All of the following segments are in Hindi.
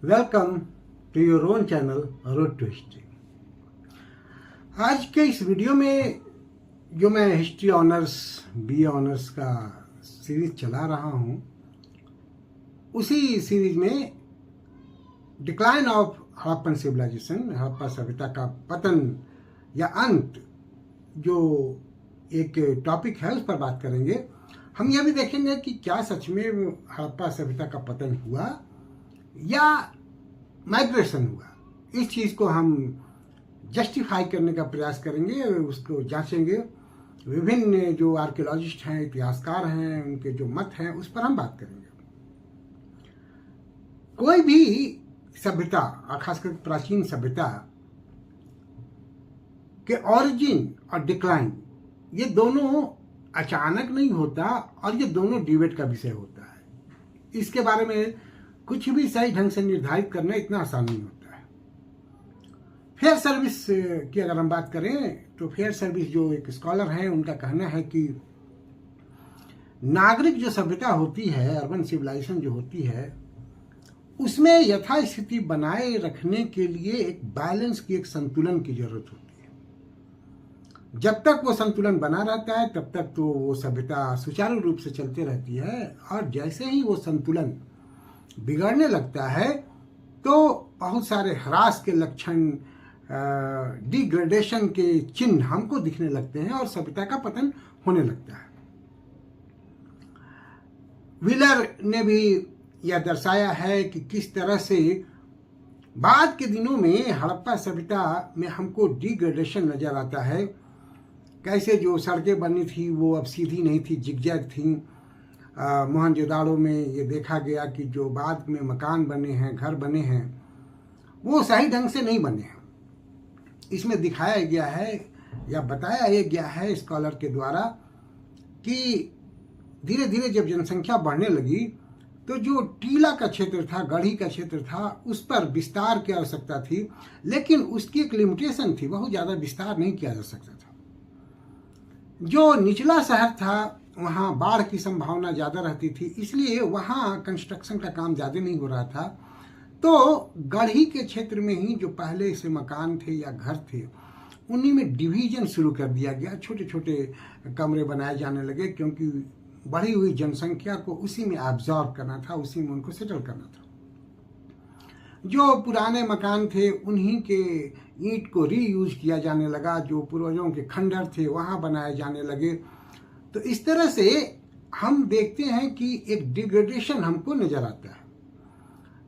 Welcome to your own channel road to history. आज के इस वीडियो में जो मैं हिस्ट्री ऑनर्स बीए ऑनर्स का सीरीज चला रहा हूं, उसी सीरीज में decline of Harappan civilisation, Harappa सभ्यता का पतन या अंत, जो एक टॉपिक है उस पर बात करेंगे। हम यह भी देखेंगे कि क्या सच में हड़प्पा सभ्यता का पतन हुआ या माइग्रेशन हुआ। इस चीज़ को हम जस्टिफाई करने का प्रयास करेंगे, उसको जांचेंगे। विभिन्न जो आर्कियोलॉजिस्ट हैं, इतिहासकार हैं, उनके जो मत हैं, उस पर हम बात करेंगे। कोई भी सभ्यता, खासकर प्राचीन सभ्यता के ऑरिजिन और डिक्लाइन, ये दोनों अचानक नहीं होता और ये दोनों डिबेट का विषय होता है। इसके बारे में कुछ भी सही ढंग से निर्धारित करना इतना आसान नहीं होता है। फेयर सर्विस की अगर हम बात करें तो फेयर सर्विस जो एक स्कॉलर हैं, उनका कहना है कि नागरिक जो सभ्यता होती है, अर्बन सिविलाइजेशन जो होती है, उसमें यथास्थिति बनाए रखने के लिए एक बैलेंस की, एक संतुलन की जरूरत होती है। जब तक वो संतुलन बना रहता है तब तक तो वो सभ्यता सुचारू रूप से चलती रहती है, और जैसे ही वो संतुलन बिगड़ने लगता है तो बहुत सारे ह्रास के लक्षण, डिग्रेडेशन के चिन्ह हमको दिखने लगते हैं और सभ्यता का पतन होने लगता है। व्हीलर ने भी यह दर्शाया है कि किस तरह से बाद के दिनों में हड़प्पा सभ्यता में हमको डिग्रेडेशन नजर आता है। कैसे जो सड़कें बनी थी वो अब सीधी नहीं थी, जिगजैग थी। मोहनजोदाड़ो में ये देखा गया कि जो बाद में मकान बने हैं, घर बने हैं, वो सही ढंग से नहीं बने हैं। इसमें दिखाया गया है या बताया गया है स्कॉलर के द्वारा कि धीरे धीरे जब जनसंख्या बढ़ने लगी तो जो टीला का क्षेत्र था, गढ़ी का क्षेत्र था, उस पर विस्तार की आवश्यकता थी, लेकिन उसकी एक लिमिटेशन थी, बहुत ज़्यादा विस्तार नहीं किया जा सकता था। जो निचला शहर था वहाँ बाढ़ की संभावना ज़्यादा रहती थी, इसलिए वहाँ कंस्ट्रक्शन का काम ज़्यादा नहीं हो रहा था। तो गढ़ी के क्षेत्र में ही जो पहले से मकान थे या घर थे, उन्हीं में डिवीजन शुरू कर दिया गया, छोटे छोटे कमरे बनाए जाने लगे, क्योंकि बढ़ी हुई जनसंख्या को उसी में एब्जॉर्ब करना था, उसी में उनको सेटल करना था। जो पुराने मकान थे उन्हीं के ईंट को रीयूज किया जाने लगा, जो पूर्वजों के खंडर थे वहाँ बनाए जाने लगे। तो इस तरह से हम देखते हैं कि एक डिग्रेडेशन हमको नजर आता है।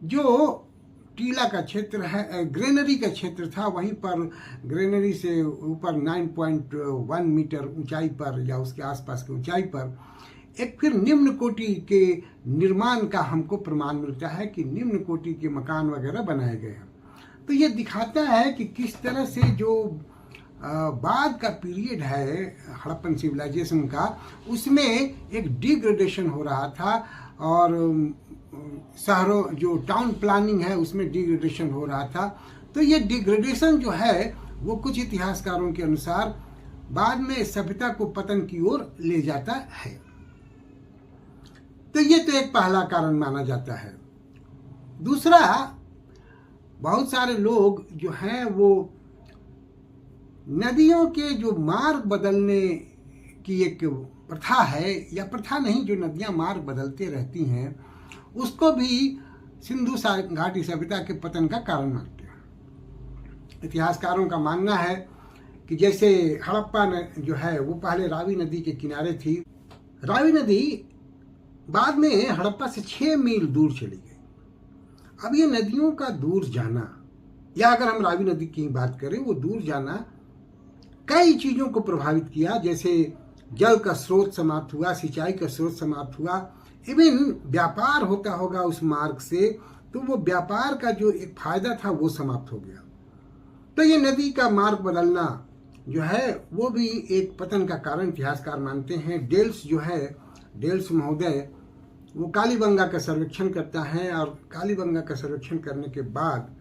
जो टीला का क्षेत्र है, ग्रेनरी का क्षेत्र था, वहीं पर ग्रेनरी से ऊपर 9.1 मीटर ऊंचाई पर या उसके आसपास की ऊंचाई पर एक फिर निम्न कोटि के निर्माण का हमको प्रमाण मिलता है कि निम्न कोटि के मकान वगैरह बनाए गए हैं। तो ये दिखाता है कि किस तरह से जो बाद का पीरियड है हड़प्पन सिविलाइजेशन का, उसमें एक डिग्रेडेशन हो रहा था, और शहरों जो टाउन प्लानिंग है उसमें डिग्रेडेशन हो रहा था। तो ये डिग्रेडेशन जो है वो कुछ इतिहासकारों के अनुसार बाद में सभ्यता को पतन की ओर ले जाता है। तो ये तो एक पहला कारण माना जाता है। दूसरा, बहुत सारे लोग जो हैं वो नदियों के जो मार्ग बदलने की एक प्रथा है, या प्रथा नहीं, जो नदियां मार्ग बदलते रहती हैं, उसको भी सिंधु घाटी सभ्यता के पतन का कारण मानते हैं। इतिहासकारों का मानना है कि जैसे हड़प्पा जो है वो पहले रावी नदी के किनारे थी। रावी नदी बाद में हड़प्पा से 6 मील दूर चली गई। अब ये नदियों का दूर जाना, या अगर हम रावी नदी की बात करें, वो दूर जाना कई चीज़ों को प्रभावित किया। जैसे जल का स्रोत समाप्त हुआ, सिंचाई का स्रोत समाप्त हुआ, इवन व्यापार होता होगा उस मार्ग से, तो वो व्यापार का जो एक फायदा था वो समाप्त हो गया। तो ये नदी का मार्ग बदलना जो है वो भी एक पतन का कारण इतिहासकार मानते हैं। डेल्स जो है, डेल्स महोदय, वो कालीबंगा का सर्वेक्षण करता है, और कालीबंगा का सर्वेक्षण करने के बाद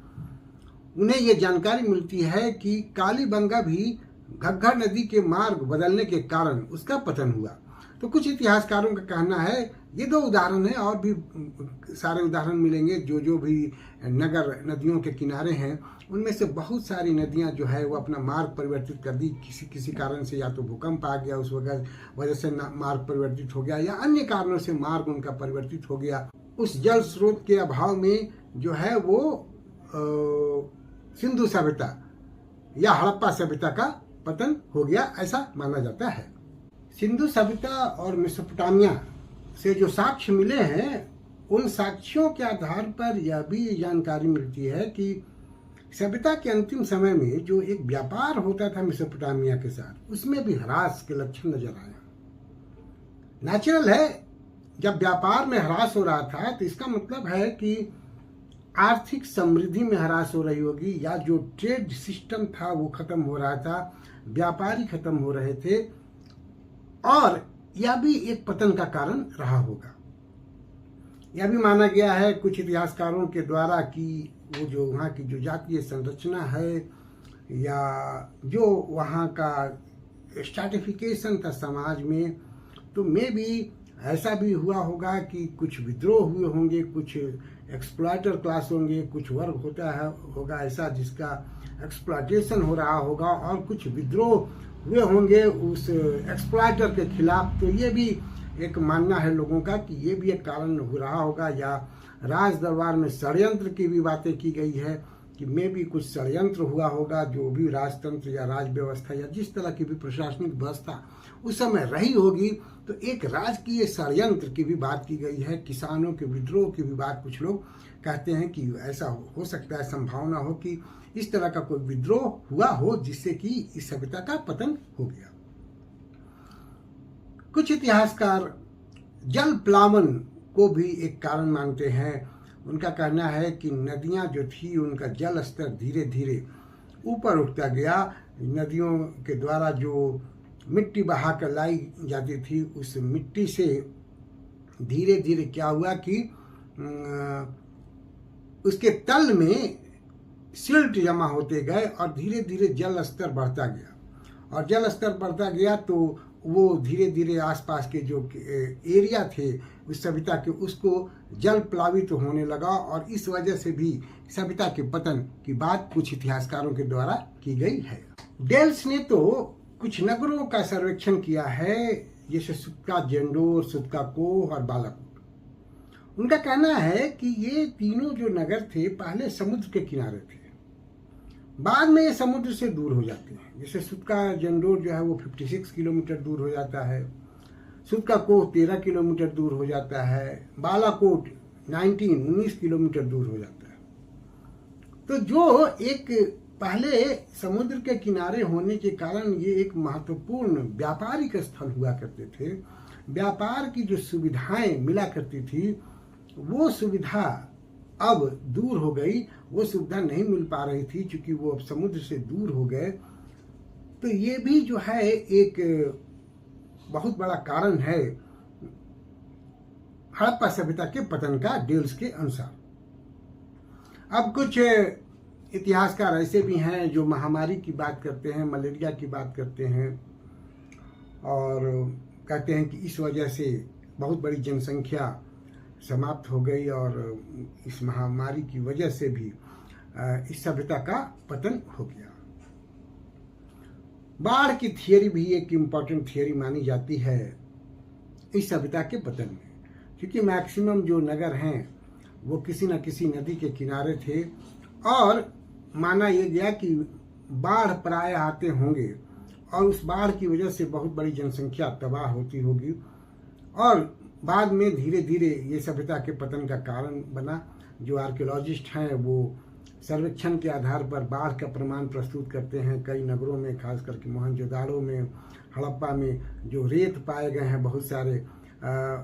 उन्हें ये जानकारी मिलती है कि कालीबंगा भी घग्गर नदी के मार्ग बदलने के कारण उसका पतन हुआ। तो कुछ इतिहासकारों का कहना है, ये 2 उदाहरण है, और भी सारे उदाहरण मिलेंगे, जो भी नगर नदियों के किनारे हैं उनमें से बहुत सारी नदियां जो है वो अपना मार्ग परिवर्तित कर दी। किसी कारण से, या तो भूकंप आ गया उस वजह से मार्ग परिवर्तित हो गया, या अन्य कारणों से मार्ग उनका परिवर्तित हो गया। उस जल स्रोत के अभाव में जो है वो सिंधु सभ्यता या हड़प्पा सभ्यता का पतन हो गया, ऐसा माना जाता है। सिंधु सभ्यता और मेसोपोटामिया से जो साक्ष्य मिले हैं, उन साक्ष्यों के आधार पर यह भी जानकारी मिलती है कि सभ्यता के अंतिम समय में जो एक व्यापार होता था मेसोपोटामिया के साथ, उसमें भी ह्रास के लक्षण नजर आए। नेचुरल है, जब व्यापार में ह्रास हो रहा था तो इसका मतलब है कि आर्थिक समृद्धि में ह्रास हो रही होगी, या जो ट्रेड सिस्टम था वो खत्म हो रहा था, व्यापारी खत्म हो रहे थे, और यह भी एक पतन का कारण रहा होगा। यह भी माना गया है कुछ इतिहासकारों के द्वारा कि वो जो वहाँ की जो जातीय संरचना है, या जो वहाँ का स्ट्रैटिफिकेशन था समाज में, तो में भी ऐसा भी हुआ होगा कि कुछ विद्रोह हुए होंगे, कुछ एक्सप्लॉयटर क्लास होंगे, कुछ वर्ग होगा ऐसा जिसका एक्सप्लॉयटेशन हो रहा होगा, और कुछ विद्रोह हुए होंगे उस एक्सप्लॉयटर के खिलाफ। तो ये भी एक मानना है लोगों का कि ये भी एक कारण हो रहा होगा, या राज दरबार में षड्यंत्र की भी बातें की गई है कि में भी कुछ षड्यंत्र हुआ होगा, जो भी राजतंत्र या राज व्यवस्था या जिस तरह की भी प्रशासनिक व्यवस्था उस समय रही होगी, तो एक राजकीय षड्यंत्र की भी बात की गई है। किसानों के विद्रोह की भी बात कुछ लोग कहते हैं कि ऐसा हो सकता है, संभावना हो कि इस तरह का कोई विद्रोह हुआ हो जिससे कि इस सभ्यता का पतन हो गया। कुछ इतिहासकार जल प्लावन को भी एक कारण मानते हैं। उनका कहना है कि नदियां जो थी उनका जल स्तर धीरे धीरे ऊपर उठता गया। नदियों के द्वारा जो मिट्टी बहा कर लाई जाती थी, उस मिट्टी से धीरे धीरे क्या हुआ कि उसके तल में सिल्ट जमा होते गए, और धीरे धीरे जल स्तर बढ़ता गया, और जल स्तर बढ़ता गया तो वो धीरे धीरे आसपास के जो एरिया थे उस सभ्यता के, उसको जल प्लावित होने लगा, और इस वजह से भी सभ्यता के पतन की बात कुछ इतिहासकारों के द्वारा की गई है। डेल्स ने तो कुछ नगरों का सर्वेक्षण किया है, जैसे सुत्का जेंडोर, सुत्का कोह और बालाकोट। उनका कहना है कि ये तीनों जो नगर थे पहले समुद्र के किनारे थे, बाद में ये समुद्र से दूर हो जाते हैं। जैसे सुत्का जेंडोर जो है वो 56 किलोमीटर दूर हो जाता है, सुत्का कोह 13 किलोमीटर दूर हो जाता है, बालाकोट 19 किलोमीटर दूर हो जाता है। तो जो एक पहले समुद्र के किनारे होने के कारण ये एक महत्वपूर्ण व्यापारिक स्थल हुआ करते थे, व्यापार की जो सुविधाएं मिला करती थी वो सुविधा अब दूर हो गई, वो सुविधा नहीं मिल पा रही थी क्योंकि वो अब समुद्र से दूर हो गए। तो ये भी जो है एक बहुत बड़ा कारण है हड़प्पा सभ्यता के पतन का, डेल्स के अनुसार। अब कुछ इतिहासकार ऐसे भी हैं जो महामारी की बात करते हैं, मलेरिया की बात करते हैं, और कहते हैं कि इस वजह से बहुत बड़ी जनसंख्या समाप्त हो गई, और इस महामारी की वजह से भी इस सभ्यता का पतन हो गया। बाढ़ की थियरी भी एक इम्पॉर्टेंट थियरी मानी जाती है इस सभ्यता के पतन में, क्योंकि मैक्सिमम जो नगर हैं वो किसी न किसी नदी के किनारे थे, और माना यह गया कि बाढ़ प्राय आते होंगे, और उस बाढ़ की वजह से बहुत बड़ी जनसंख्या तबाह होती होगी, और बाद में धीरे धीरे ये सभ्यता के पतन का कारण बना। जो आर्कियोलॉजिस्ट हैं वो सर्वेक्षण के आधार पर बाढ़ का प्रमाण प्रस्तुत करते हैं। कई नगरों में, खास करके मोहनजोदाड़ो में, हड़प्पा में जो रेत पाए गए हैं बहुत सारे,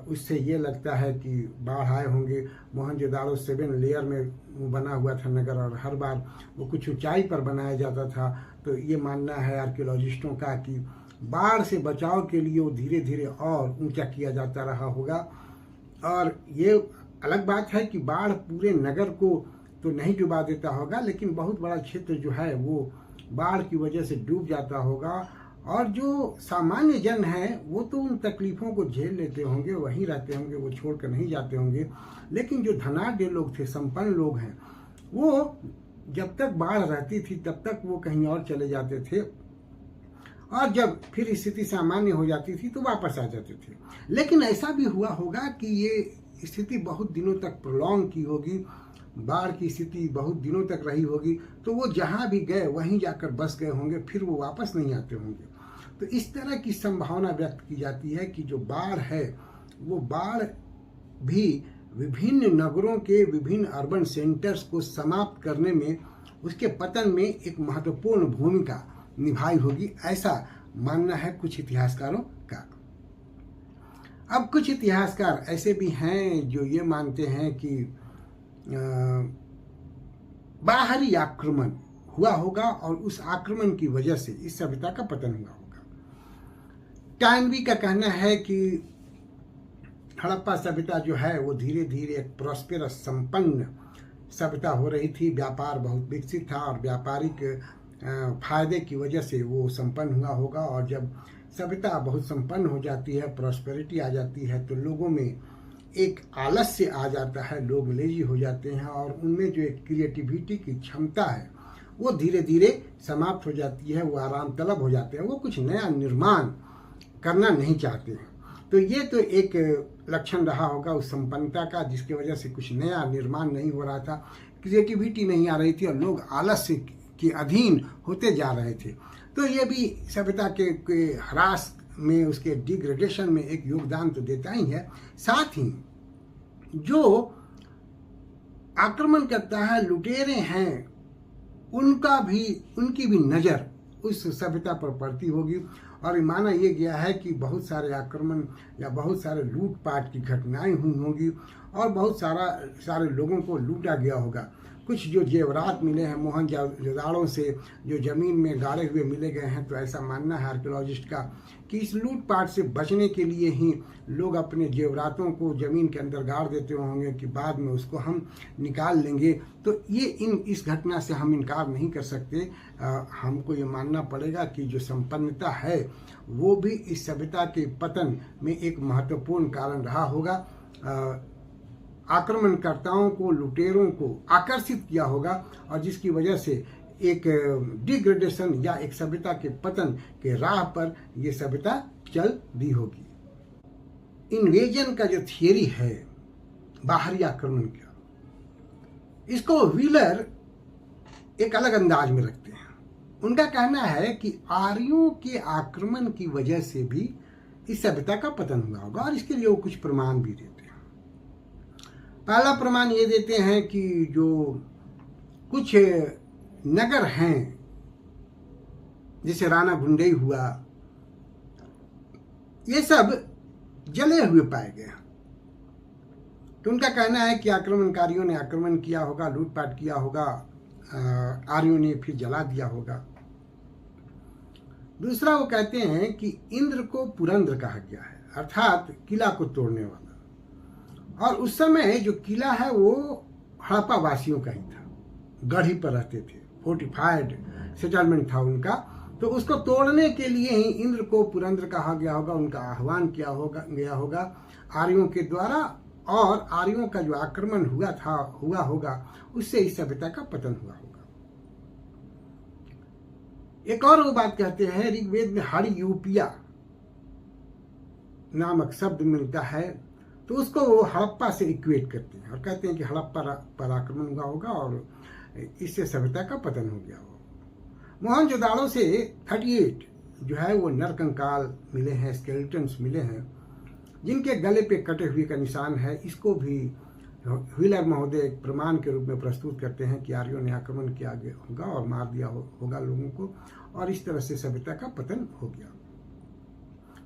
उससे ये लगता है कि बाढ़ आए होंगे। मोहनजोदाड़ो 7 लेयर में बना हुआ था नगर, और हर बार वो कुछ ऊंचाई पर बनाया जाता था। तो ये मानना है आर्कियोलॉजिस्टों का कि बाढ़ से बचाव के लिए वो धीरे धीरे और ऊंचा किया जाता रहा होगा। और ये अलग बात है कि बाढ़ पूरे नगर को तो नहीं डुबा देता होगा, लेकिन बहुत बड़ा क्षेत्र जो है वो बाढ़ की वजह से डूब जाता होगा, और जो सामान्य जन है वो तो उन तकलीफ़ों को झेल लेते होंगे, वहीं रहते होंगे, वो छोड़कर नहीं जाते होंगे। लेकिन जो धनाढ्य लोग थे, संपन्न लोग हैं, वो जब तक बाढ़ रहती थी तब तक वो कहीं और चले जाते थे, और जब फिर स्थिति सामान्य हो जाती थी तो वापस आ जाते थे। लेकिन ऐसा भी हुआ होगा कि ये स्थिति बहुत दिनों तक प्रोलॉन्ग की होगी, बाढ़ की स्थिति बहुत दिनों तक रही होगी, तो वो जहाँ भी गए वहीं जाकर बस गए होंगे, फिर वो वापस नहीं आते होंगे। तो इस तरह की संभावना व्यक्त की जाती है कि जो बाढ़ है वो बाढ़ भी विभिन्न नगरों के विभिन्न अर्बन सेंटर्स को समाप्त करने में, उसके पतन में एक महत्वपूर्ण भूमिका निभाई होगी, ऐसा मानना है कुछ इतिहासकारों का। अब कुछ इतिहासकार ऐसे भी हैं जो ये मानते हैं कि बाहरी आक्रमण हुआ होगा और उस आक्रमण की वजह से इस सभ्यता का पतन हुआ होगा। टॉयनबी का कहना है कि हड़प्पा सभ्यता जो है वो धीरे धीरे एक प्रॉस्पेरस संपन्न सभ्यता हो रही थी, व्यापार बहुत विकसित था और व्यापारिक फायदे की वजह से वो संपन्न हुआ होगा। और जब सभ्यता बहुत संपन्न हो जाती है, प्रॉस्पेरिटी आ जाती है, तो लोगों में एक आलस्य आ जाता है, लोग लेजी हो जाते हैं और उनमें जो एक क्रिएटिविटी की क्षमता है वो धीरे धीरे समाप्त हो जाती है, वो आराम तलब हो जाते हैं, वो कुछ नया निर्माण करना नहीं चाहते हैं। तो ये तो एक लक्षण रहा होगा उस संपन्नता का, जिसकी वजह से कुछ नया निर्माण नहीं हो रहा था, क्रिएटिविटी नहीं आ रही थी और लोग आलस्य के अधीन होते जा रहे थे। तो ये भी सभ्यता के ह्रास में, उसके डिग्रेडेशन में एक योगदान तो देता ही है। साथ ही जो आक्रमण करता है, लुटेरे हैं, उनकी भी नज़र उस सभ्यता पर पड़ती होगी। और माना यह गया है कि बहुत सारे आक्रमण या बहुत सारे लूटपाट की घटनाएं हुई होंगी और बहुत सारे लोगों को लूटा गया होगा। कुछ जो जेवरात मिले हैं मोहनजोदाड़ो से, जो ज़मीन में गाड़े हुए मिले गए हैं, तो ऐसा मानना है आर्कियोलॉजिस्ट का कि इस लूटपाट से बचने के लिए ही लोग अपने जेवरातों को ज़मीन के अंदर गाड़ देते होंगे कि बाद में उसको हम निकाल लेंगे। तो ये इस घटना से हम इनकार नहीं कर सकते। हमको ये मानना पड़ेगा कि जो संपन्नता है वो भी इस सभ्यता के पतन में एक महत्वपूर्ण कारण रहा होगा। आक्रमणकर्ताओं को, लुटेरों को आकर्षित किया होगा और जिसकी वजह से एक डिग्रेडेशन या एक सभ्यता के पतन के राह पर यह सभ्यता चल दी होगी। इन्वेजन का जो थियरी है, बाहरी आक्रमण का, इसको व्हीलर एक अलग अंदाज में रखते हैं। उनका कहना है कि आर्यों के आक्रमण की वजह से भी इस सभ्यता का पतन हुआ होगा और इसके लिए वो कुछ प्रमाण भी देते हैं। पहला प्रमाण ये देते हैं कि जो कुछ नगर हैं, जैसे राणा गुंडई हुआ, ये सब जले हुए पाए गए। तो उनका कहना है कि आक्रमणकारियों ने आक्रमण किया होगा, लूटपाट किया होगा, आर्यों ने फिर जला दिया होगा। दूसरा वो कहते हैं कि इंद्र को पुरंद्र कहा गया है, अर्थात किला को तोड़ने वाला। और उस समय जो किला है वो हड़प्पा वासियों का ही था, गढ़ी पर रहते थे, फोर्टिफाइड सेटलमेंट था उनका। तो उसको तोड़ने के लिए ही इंद्र को पुरंद्र कहा गया होगा, उनका आह्वान किया होगा आर्यों के द्वारा, और आर्यों का जो आक्रमण हुआ होगा उससे इस सभ्यता का पतन हुआ होगा। एक और वो बात कहते हैं, ऋग्वेद में हड़यूपिया नामक शब्द मिलता है, तो उसको वो हड़प्पा से इक्वेट करते हैं और कहते हैं कि हड़प्पा पर आक्रमण हुआ होगा और इससे सभ्यता का पतन हो गया होगा। मोहनजोदाड़ो से 38 जो है वो नरकंकाल मिले हैं, स्केलेटन्स मिले हैं, जिनके गले पे कटे हुए का निशान है। इसको भी व्हीलर महोदय एक प्रमाण के रूप में प्रस्तुत करते हैं कि आर्यों ने आक्रमण किया होगा और मार दिया होगा लोगों को, और इस तरह से सभ्यता का पतन हो गया।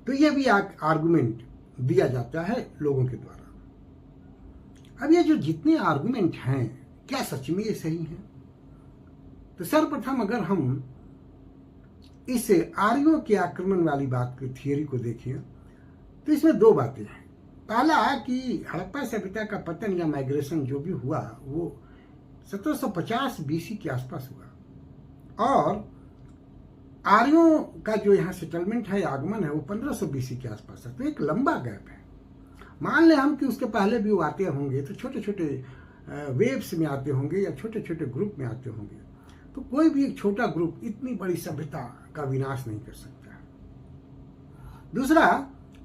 तो यह भी आर्गुमेंट दिया जाता है लोगों के द्वारा। अब ये जो जितने आर्गुमेंट हैं, क्या सच में ये सही है? तो सर्वप्रथम अगर हम इस आर्यों के आक्रमण वाली बात की थियरी को देखें तो इसमें दो बातें हैं। पहला कि हड़प्पा सभ्यता का पतन या माइग्रेशन जो भी हुआ वो 1750 BC के आसपास हुआ, और आर्यों का जो यहाँ सेटलमेंट है, आगमन है, वो 1500 BC के आसपास है। तो एक लंबा गैप है। मान लें हम कि उसके पहले भी वो आते होंगे तो छोटे छोटे वेव्स में आते होंगे या छोटे छोटे ग्रुप में आते होंगे। तो कोई भी एक छोटा ग्रुप इतनी बड़ी सभ्यता का विनाश नहीं कर सकता। दूसरा,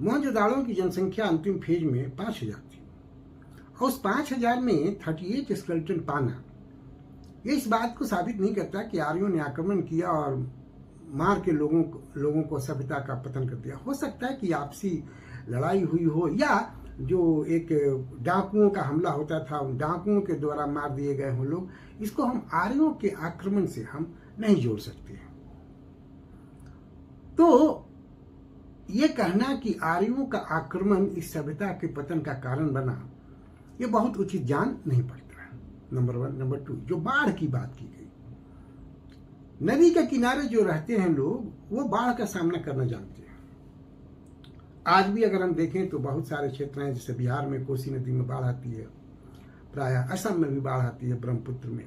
मोहनजोदाड़ो की जनसंख्या अंतिम फेज में 5000 थी और उस 5000 में 38 स्केलेटन पाना ये इस बात को साबित नहीं करता कि आर्यों ने आक्रमण किया और मार के लोगों को सभ्यता का पतन कर दिया। हो सकता है कि आपसी लड़ाई हुई हो या जो एक डाकुओं का हमला होता था, उन डाकुओं के द्वारा मार दिए गए हों लोग। इसको हम आर्यों के आक्रमण से हम नहीं जोड़ सकते। तो ये कहना कि आर्यों का आक्रमण इस सभ्यता के पतन का कारण बना, ये बहुत उचित जान नहीं पड़ता है। नंबर 1। नंबर 2, जो बाढ़ की बात की गई, नदी के किनारे जो रहते हैं लोग, वो बाढ़ का सामना करना जानते हैं। आज भी अगर हम देखें तो बहुत सारे क्षेत्र हैं, जैसे बिहार में कोसी नदी में बाढ़ आती है, प्राय असम में भी बाढ़ आती है, ब्रह्मपुत्र में।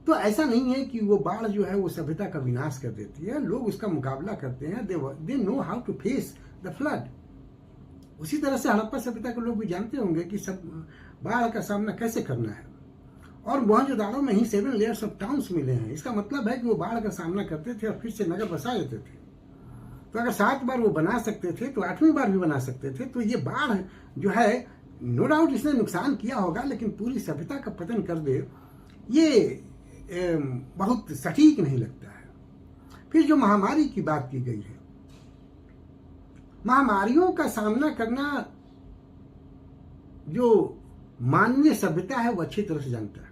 तो ऐसा नहीं है कि वो बाढ़ जो है वो सभ्यता का विनाश कर देती है। लोग उसका मुकाबला करते हैं। They know how to face the flood. उसी तरह से हड़प्पा सभ्यता के लोग भी जानते होंगे कि सब बाढ़ का सामना कैसे करना है। और मोहनजोदाड़ो में ही 7 लेयर्स ऑफ टाउन्स मिले हैं। इसका मतलब है कि वो बाढ़ का सामना करते थे और फिर से नगर बसा देते थे। तो अगर 7 बार वो बना सकते थे तो 8वीं बार भी बना सकते थे। तो ये बाढ़ जो है, नो डाउट इसने नुकसान किया होगा, लेकिन पूरी सभ्यता का पतन कर दे, ये बहुत सटीक नहीं लगता है। फिर जो महामारी की बात की गई है, महामारियों का सामना करना जो मानवीय सभ्यता है वो अच्छी तरह से जानता है।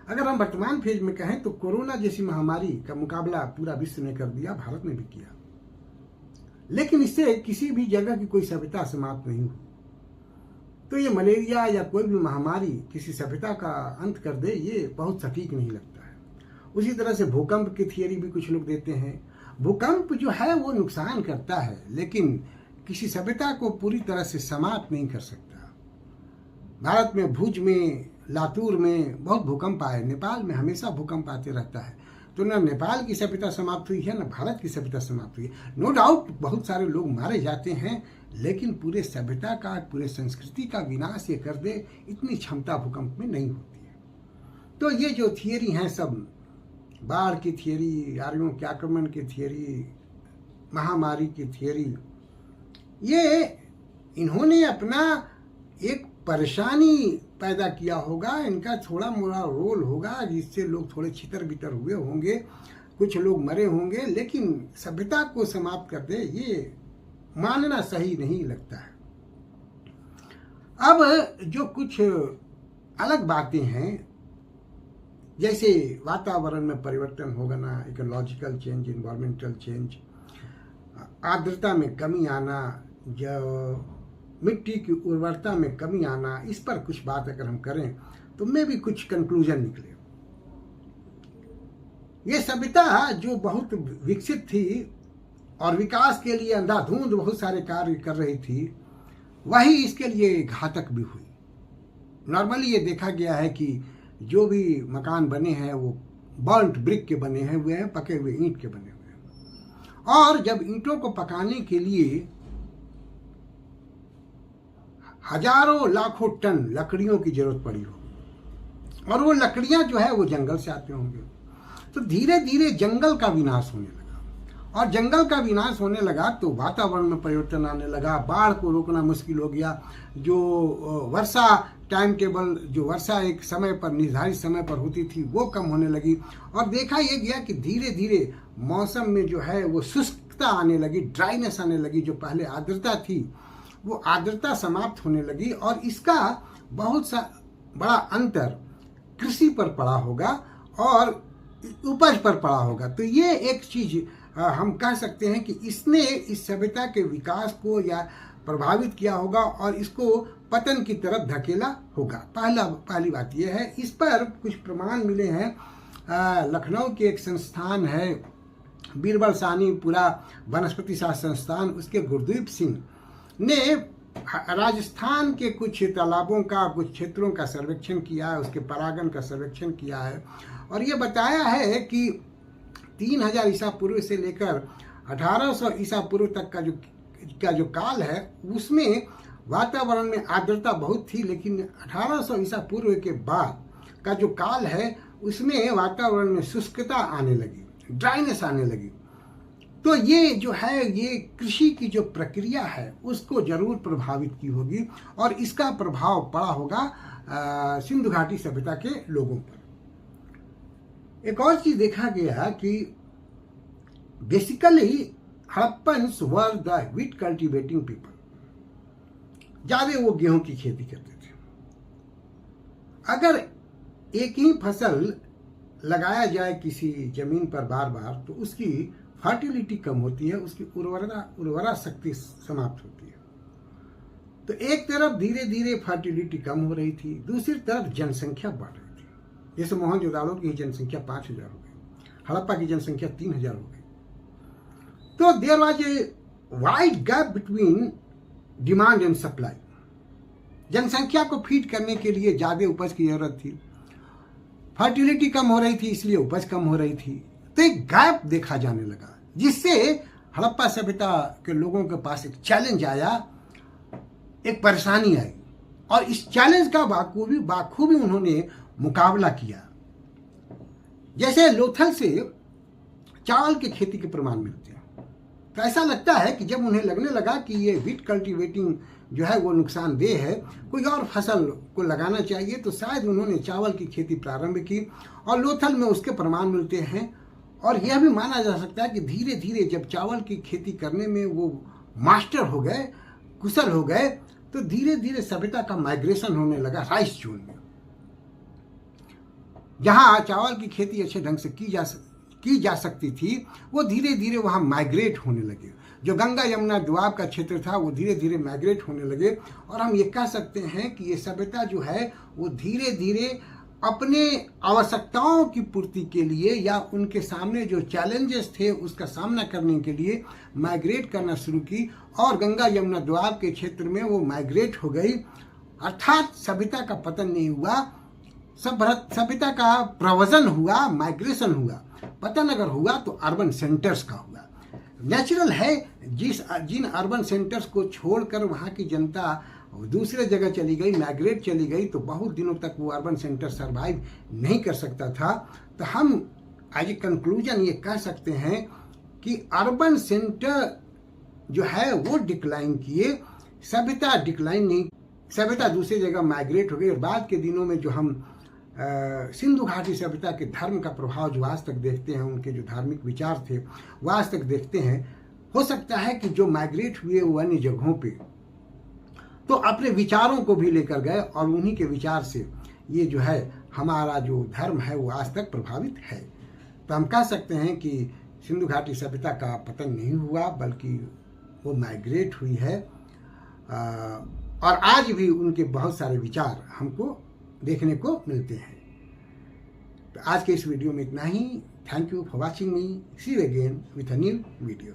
अगर हम वर्तमान फेज में कहें तो कोरोना जैसी महामारी का मुकाबला पूरा विश्व ने कर दिया, भारत ने भी किया, लेकिन इससे किसी भी जगह की कोई सभ्यता समाप्त नहीं हुई। तो ये मलेरिया या कोई भी महामारी किसी सभ्यता का अंत कर दे, ये बहुत सटीक नहीं लगता है। उसी तरह से भूकंप की थियरी भी कुछ लोग देते हैं। भूकंप जो है वो नुकसान करता है, लेकिन किसी सभ्यता को पूरी तरह से समाप्त नहीं कर सकता। भारत में भुज में, लातूर में बहुत भूकंप आए। नेपाल में हमेशा भूकंप आते रहता है। तो न नेपाल की सभ्यता समाप्त हुई है, न भारत की सभ्यता समाप्त हुई है। नो डाउट बहुत सारे लोग मारे जाते हैं, लेकिन पूरे सभ्यता का, पूरे संस्कृति का विनाश ये कर दे, इतनी क्षमता भूकंप में नहीं होती है। तो ये जो थियरी हैं सब, बाढ़ की थियरी, आर्यों के आक्रमण की थियरी, महामारी की थियरी, ये इन्होंने अपना एक परेशानी पैदा किया होगा। इनका थोड़ा मोड़ा रोल होगा जिससे लोग थोड़े छितर बितर हुए होंगे, कुछ लोग मरे होंगे, लेकिन सभ्यता को समाप्त कर दे, ये मानना सही नहीं लगता है। अब जो कुछ अलग बातें हैं, जैसे वातावरण में परिवर्तन होना, इकोलॉजिकल चेंज, इन्वायरमेंटल चेंज, आर्द्रता में कमी आना, जो मिट्टी की उर्वरता में कमी आना, इस पर कुछ बात अगर हम करें तो में भी कुछ कंक्लूजन निकले। ये सभ्यता जो बहुत विकसित थी और विकास के लिए अंधाधुंध बहुत सारे कार्य कर रही थी, वही इसके लिए घातक भी हुई। नॉर्मली ये देखा गया है कि जो भी मकान बने हैं वो बर्न्ट ब्रिक के बने हैं हुए हैं, पके हुए ईंट के बने हुए हैं। और जब ईंटों को पकाने के लिए हजारों लाखों टन लकड़ियों की जरूरत पड़ी हो, और वो लकड़ियां जो है वो जंगल से आते होंगे, तो धीरे धीरे जंगल का विनाश होने लगा। और जंगल का विनाश होने लगा तो वातावरण में परिवर्तन आने लगा, बाढ़ को रोकना मुश्किल हो गया, जो वर्षा टाइम टेबल, जो वर्षा एक समय पर, निर्धारित समय पर होती थी, वो कम होने लगी। और देखा यह गया कि धीरे धीरे मौसम में जो है वो शुष्कता आने लगी, ड्राइनेस आने लगी। जो पहले आर्द्रता थी वो आर्द्रता समाप्त होने लगी, और इसका बहुत सा बड़ा अंतर कृषि पर पड़ा होगा और उपज पर पड़ा होगा। तो ये एक चीज हम कह सकते हैं कि इसने इस सभ्यता के विकास को या प्रभावित किया होगा और इसको पतन की तरफ धकेला होगा। पहली बात यह है। इस पर कुछ प्रमाण मिले हैं। लखनऊ के एक संस्थान है बीरबल साहनी पूरा वनस्पति शास्त्र संस्थान, उसके गुरदीप सिंह ने राजस्थान के कुछ तालाबों का, कुछ क्षेत्रों का सर्वेक्षण किया है, उसके परागण का सर्वेक्षण किया है, और ये बताया है कि 3000 ईसा पूर्व से लेकर 1800 ईसा पूर्व तक का जो काल है, उसमें वातावरण में आर्द्रता बहुत थी, लेकिन 1800 ईसा पूर्व के बाद का जो काल है उसमें वातावरण में शुष्कता आने लगी, ड्राइनेस आने लगी। तो ये जो है, ये कृषि की जो प्रक्रिया है उसको जरूर प्रभावित की होगी और इसका प्रभाव पड़ा होगा सिंधु घाटी सभ्यता के लोगों पर। एक और चीज देखा गया कि basically Harappans were the wheat cultivating people, ज्यादा वो गेहूं की खेती करते थे। अगर एक ही फसल लगाया जाए किसी जमीन पर बार बार तो उसकी फर्टिलिटी कम होती है, उसकी उर्वरा शक्ति समाप्त होती है। तो एक तरफ धीरे धीरे फर्टिलिटी कम हो रही थी, दूसरी तरफ जनसंख्या बढ़ रही थी। जैसे मोहनजोदाड़ो की जनसंख्या 5000 हो गई, हड़प्पा की जनसंख्या 3000 हो गई। तो there was a wide gap between demand and supply. जनसंख्या को फीड करने के लिए ज्यादा उपज की जरूरत थी, फर्टिलिटी कम हो रही थी इसलिए उपज कम हो रही थी। तो एक गैप देखा जाने लगा, जिससे हड़प्पा सभ्यता के लोगों के पास एक चैलेंज आया, एक परेशानी आई, और इस चैलेंज का बाखूबी उन्होंने मुकाबला किया। जैसे लोथल से चावल की खेती के प्रमाण मिलते हैं, तो ऐसा लगता है कि जब उन्हें लगने लगा कि ये व्हीट कल्टीवेटिंग जो है वो नुकसानदेह है, कोई और फसल को लगाना चाहिए, तो शायद उन्होंने चावल की खेती प्रारंभ की और लोथल में उसके प्रमाण मिलते हैं। और यह भी माना जा सकता है कि धीरे धीरे जब चावल की खेती करने में वो मास्टर हो गए, कुशल हो गए, तो धीरे धीरे सभ्यता का माइग्रेशन होने लगा राइस जोन में। जहां चावल की खेती अच्छे ढंग से की जा सकती थी, वो धीरे धीरे वहां माइग्रेट होने लगे। जो गंगा यमुना द्वाब का क्षेत्र था वो धीरे धीरे माइग्रेट होने लगे। और हम ये कह सकते हैं कि ये सभ्यता जो है वो धीरे धीरे अपने आवश्यकताओं की पूर्ति के लिए या उनके सामने जो चैलेंजेस थे उसका सामना करने के लिए माइग्रेट करना शुरू की, और गंगा यमुना द्वाब के क्षेत्र में वो माइग्रेट हो गई। अर्थात सभ्यता का पतन नहीं हुआ, सभ्यता का प्रवजन हुआ, माइग्रेशन हुआ। पतन अगर हुआ तो अर्बन सेंटर्स का हुआ। नेचुरल है, जिन अर्बन सेंटर्स को छोड़कर वहाँ की जनता दूसरे जगह चली गई, माइग्रेट चली गई, तो बहुत दिनों तक वो अर्बन सेंटर सरवाइव नहीं कर सकता था। तो हम एज ए कंक्लूजन ये कह सकते हैं कि अर्बन सेंटर जो है वो डिक्लाइन किए, सभ्यता डिक्लाइन नहीं, सभ्यता दूसरी जगह माइग्रेट हो गई। और बाद के दिनों में जो हम सिंधु घाटी सभ्यता के धर्म का प्रभाव जो आज तक देखते हैं, उनके जो धार्मिक विचार थे वो आज तक देखते हैं, हो सकता है कि जो माइग्रेट हुए वो अन्य जगहों पे तो अपने विचारों को भी लेकर गए, और उन्हीं के विचार से ये जो है हमारा जो धर्म है वो आज तक प्रभावित है। तो हम कह सकते हैं कि सिंधु घाटी सभ्यता का पतन नहीं हुआ, बल्कि वो माइग्रेट हुई है। और आज भी उनके बहुत सारे विचार हमको देखने को मिलते हैं। तो आज के इस वीडियो में इतना ही। Thank you for watching me. See you again with a new video.